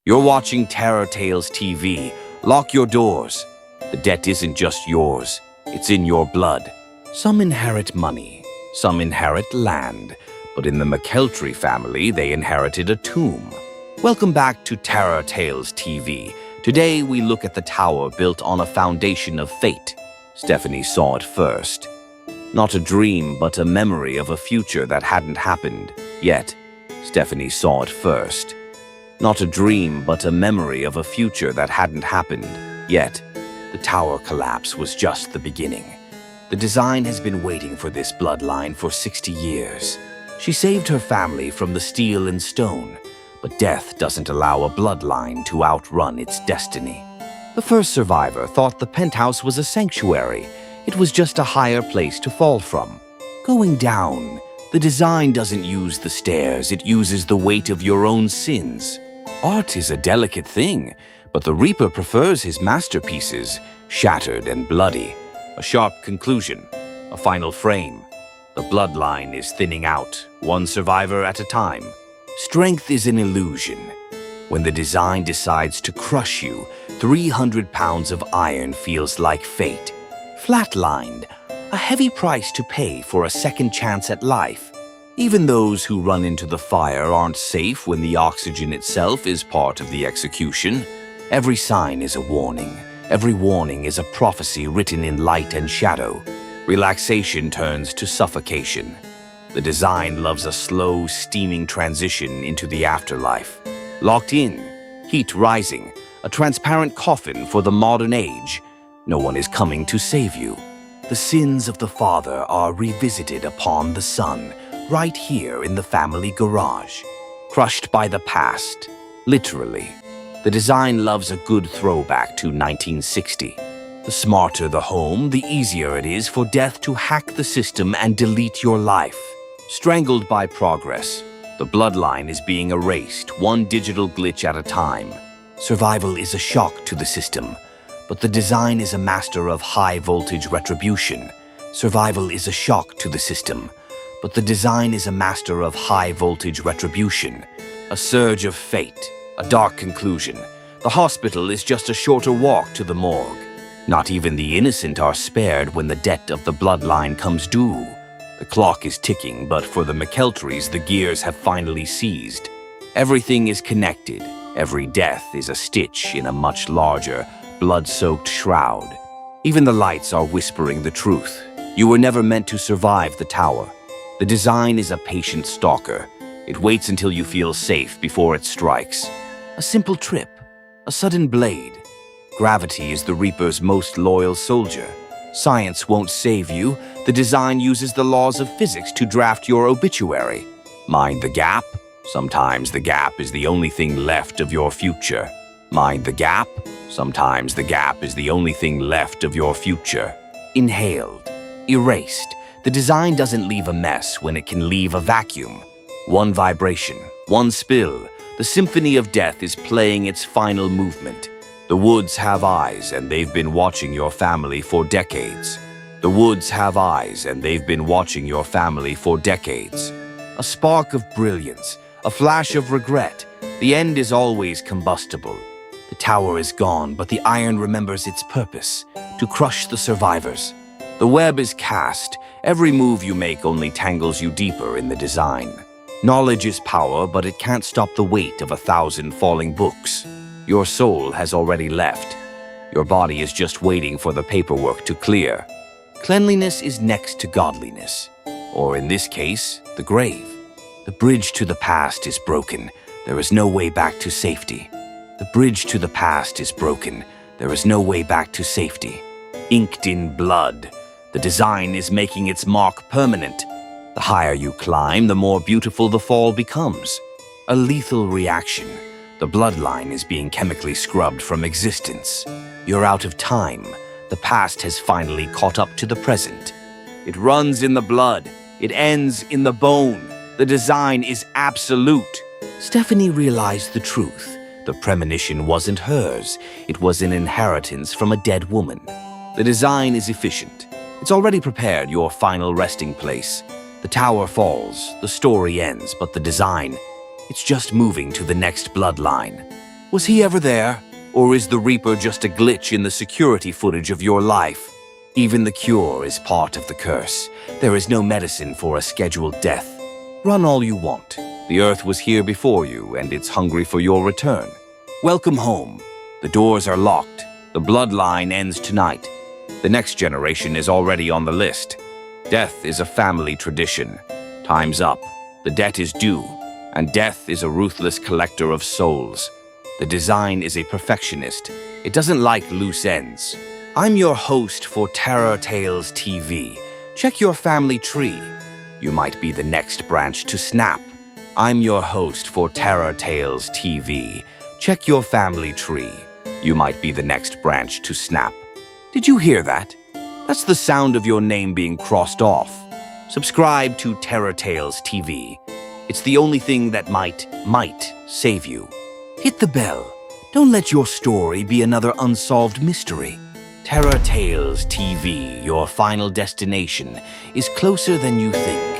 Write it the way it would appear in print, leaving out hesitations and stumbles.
You're watching Terror Tales TV. Lock your doors. The debt isn't just yours, it's in your blood. Some inherit money, some inherit land, but in the McKeltry family, they inherited a tomb. Welcome back to Terror Tales TV. Today, we look at the tower built on a foundation of fate. Stephanie saw it first. Not a dream, but a memory of a future that hadn't happened yet. Stephanie saw it first. Not a dream, but a memory of a future that hadn't happened yet. The tower collapse was just the beginning. The design has been waiting for this bloodline for 60 years. She saved her family from the steel and stone, but death doesn't allow a bloodline to outrun its destiny. The first survivor thought the penthouse was a sanctuary. It was just a higher place to fall from. Going down, the design doesn't use the stairs, it uses the weight of your own sins. Art is a delicate thing, but the Reaper prefers his masterpieces, shattered and bloody. A sharp conclusion, a final frame. The bloodline is thinning out, one survivor at a time. Strength is an illusion. When the design decides to crush you, 300 pounds of iron feels like fate. Flatlined, a heavy price to pay for a second chance at life. Even those who run into the fire aren't safe when the oxygen itself is part of the execution. Every sign is a warning. Every warning is a prophecy written in light and shadow. Relaxation turns to suffocation. The design loves a slow, steaming transition into the afterlife. Locked in, heat rising, a transparent coffin for the modern age. No one is coming to save you. The sins of the father are revisited upon the son, right here in the family garage. Crushed by the past, literally. The design loves a good throwback to 1960. The smarter the home, the easier it is for death to hack the system and delete your life. Strangled by progress, the bloodline is being erased, one digital glitch at a time. Survival is a shock to the system, but the design is a master of high-voltage retribution. Survival is a shock to the system, but the design is a master of high-voltage retribution. A surge of fate, a dark conclusion. The hospital is just a shorter walk to the morgue. Not even the innocent are spared when the debt of the bloodline comes due. The clock is ticking, but for the McKeltrys, the gears have finally seized. Everything is connected. Every death is a stitch in a much larger, blood-soaked shroud. Even the lights are whispering the truth. You were never meant to survive the tower. The design is a patient stalker. It waits until you feel safe before it strikes. A simple trip, a sudden blade. Gravity is the Reaper's most loyal soldier. Science won't save you. The design uses the laws of physics to draft your obituary. Mind the gap? Sometimes the gap is the only thing left of your future. Mind the gap? Sometimes the gap is the only thing left of your future. Inhaled. Erased. The design doesn't leave a mess when it can leave a vacuum. One vibration, one spill. The symphony of death is playing its final movement. The woods have eyes, and they've been watching your family for decades. The woods have eyes, and they've been watching your family for decades. A spark of brilliance, a flash of regret. The end is always combustible. The tower is gone, but the iron remembers its purpose, to crush the survivors. The web is cast. Every move you make only tangles you deeper in the design. Knowledge is power, but it can't stop the weight of 1,000 falling books. Your soul has already left. Your body is just waiting for the paperwork to clear. Cleanliness is next to godliness, or in this case, the grave. The bridge to the past is broken. There is no way back to safety. The bridge to the past is broken. There is no way back to safety. Inked in blood, the design is making its mark permanent. The higher you climb, the more beautiful the fall becomes. A lethal reaction. The bloodline is being chemically scrubbed from existence. You're out of time. The past has finally caught up to the present. It runs in the blood. It ends in the bone. The design is absolute. Stephanie realized the truth. The premonition wasn't hers. It was an inheritance from a dead woman. The design is efficient. It's already prepared your final resting place. The tower falls, the story ends, but the design, it's just moving to the next bloodline. Was he ever there? Or is the Reaper just a glitch in the security footage of your life? Even the cure is part of the curse. There is no medicine for a scheduled death. Run all you want. The Earth was here before you, and it's hungry for your return. Welcome home. The doors are locked. The bloodline ends tonight. The next generation is already on the list. Death is a family tradition. Time's up. The debt is due, and death is a ruthless collector of souls. The design is a perfectionist. It doesn't like loose ends. I'm your host for Terror Tales TV. Check your family tree. You might be the next branch to snap. I'm your host for Terror Tales TV. Check your family tree. You might be the next branch to snap. Did you hear that? That's the sound of your name being crossed off. Subscribe to Terror Tales TV. It's the only thing that might save you. Hit the bell. Don't let your story be another unsolved mystery. Terror Tales TV, your final destination, is closer than you think.